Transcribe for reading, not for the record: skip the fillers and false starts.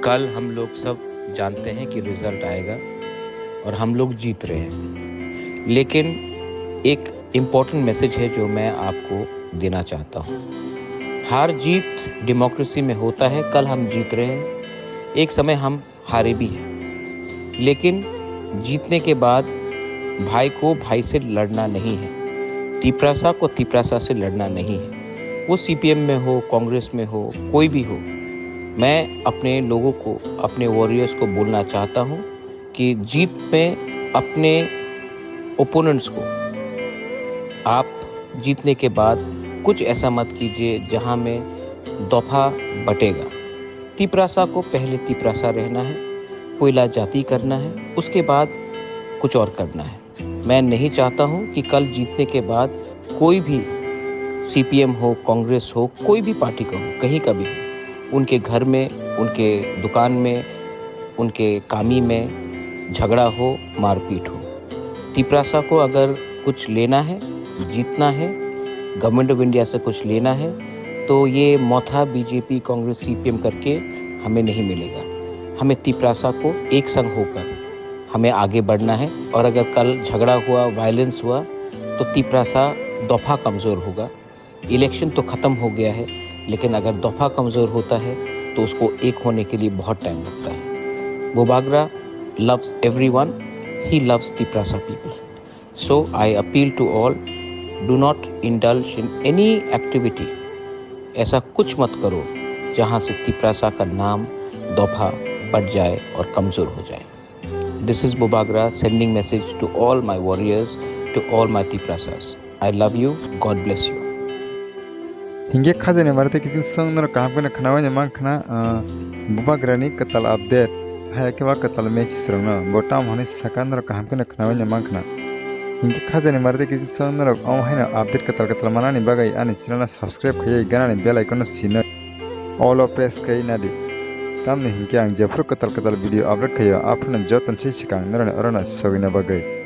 कल हम लोग सब जानते हैं कि रिजल्ट आएगा और हम लोग जीत रहे हैं, लेकिन एक इम्पोर्टेंट मैसेज है जो मैं आपको देना चाहता हूँ। हार जीत डेमोक्रेसी में होता है। कल हम जीत रहे हैं, एक समय हम हारे भी हैं, लेकिन जीतने के बाद भाई को भाई से लड़ना नहीं है, तिपरासा को तिपरासा से लड़ना नहीं है। वो सीपीएम में हो, कांग्रेस में हो, कोई भी हो। मैं अपने लोगों को, अपने वॉरियर्स को बोलना चाहता हूँ कि जीत में अपने ओपोनेंट्स को आप जीतने के बाद कुछ ऐसा मत कीजिए जहां में दफा बटेगा। तिपरासा को पहले तिपरासा रहना है, कोयला जाति करना है, उसके बाद कुछ और करना है। मैं नहीं चाहता हूं कि कल जीतने के बाद कोई भी सीपीएम हो, कांग्रेस हो, कोई भी पार्टी का हो, कहीं का भी हो, उनके घर में, उनके दुकान में, उनके कामी में झगड़ा हो, मारपीट हो। तिपरासा को अगर कुछ लेना है, जीतना है, गवर्नमेंट ऑफ इंडिया से कुछ लेना है, तो ये मौथा बीजेपी, कांग्रेस, सीपीएम करके हमें नहीं मिलेगा। हमें तिपरासा को एक संग होकर हमें आगे बढ़ना है। और अगर कल झगड़ा हुआ, वायलेंस हुआ, तो तिपरासा दफा कमज़ोर होगा। इलेक्शन तो ख़त्म हो गया है, लेकिन अगर दफा कमज़ोर होता है तो उसको एक होने के लिए बहुत टाइम लगता है। बोबागरा loves everyone. He loves Tiprasa people. So I appeal to all, do not indulge in any activity. ऐसा कुछ मत करो जहाँ से तिपरासा का नाम दफा बढ़ जाए और कमज़ोर हो जाए। This is Bobagra sending message to all my warriors, to all my Tiprasas. I love you. God bless you. Hingga khazane marte kising song nor kaham kana khnawa nyamang khna Bobagrani katal update hai ke wa katal match srangna botam hone sakan nor kaham kana khnawa nyamang khna hingga khazane marte kising song nor am haina update katal manani bagai ani channel subscribe khayai ganani bell icon sina all of press kai nadi tamne hingga ang jafur katal video upload khayo apna jotan sei sikang nor arana sogina bagai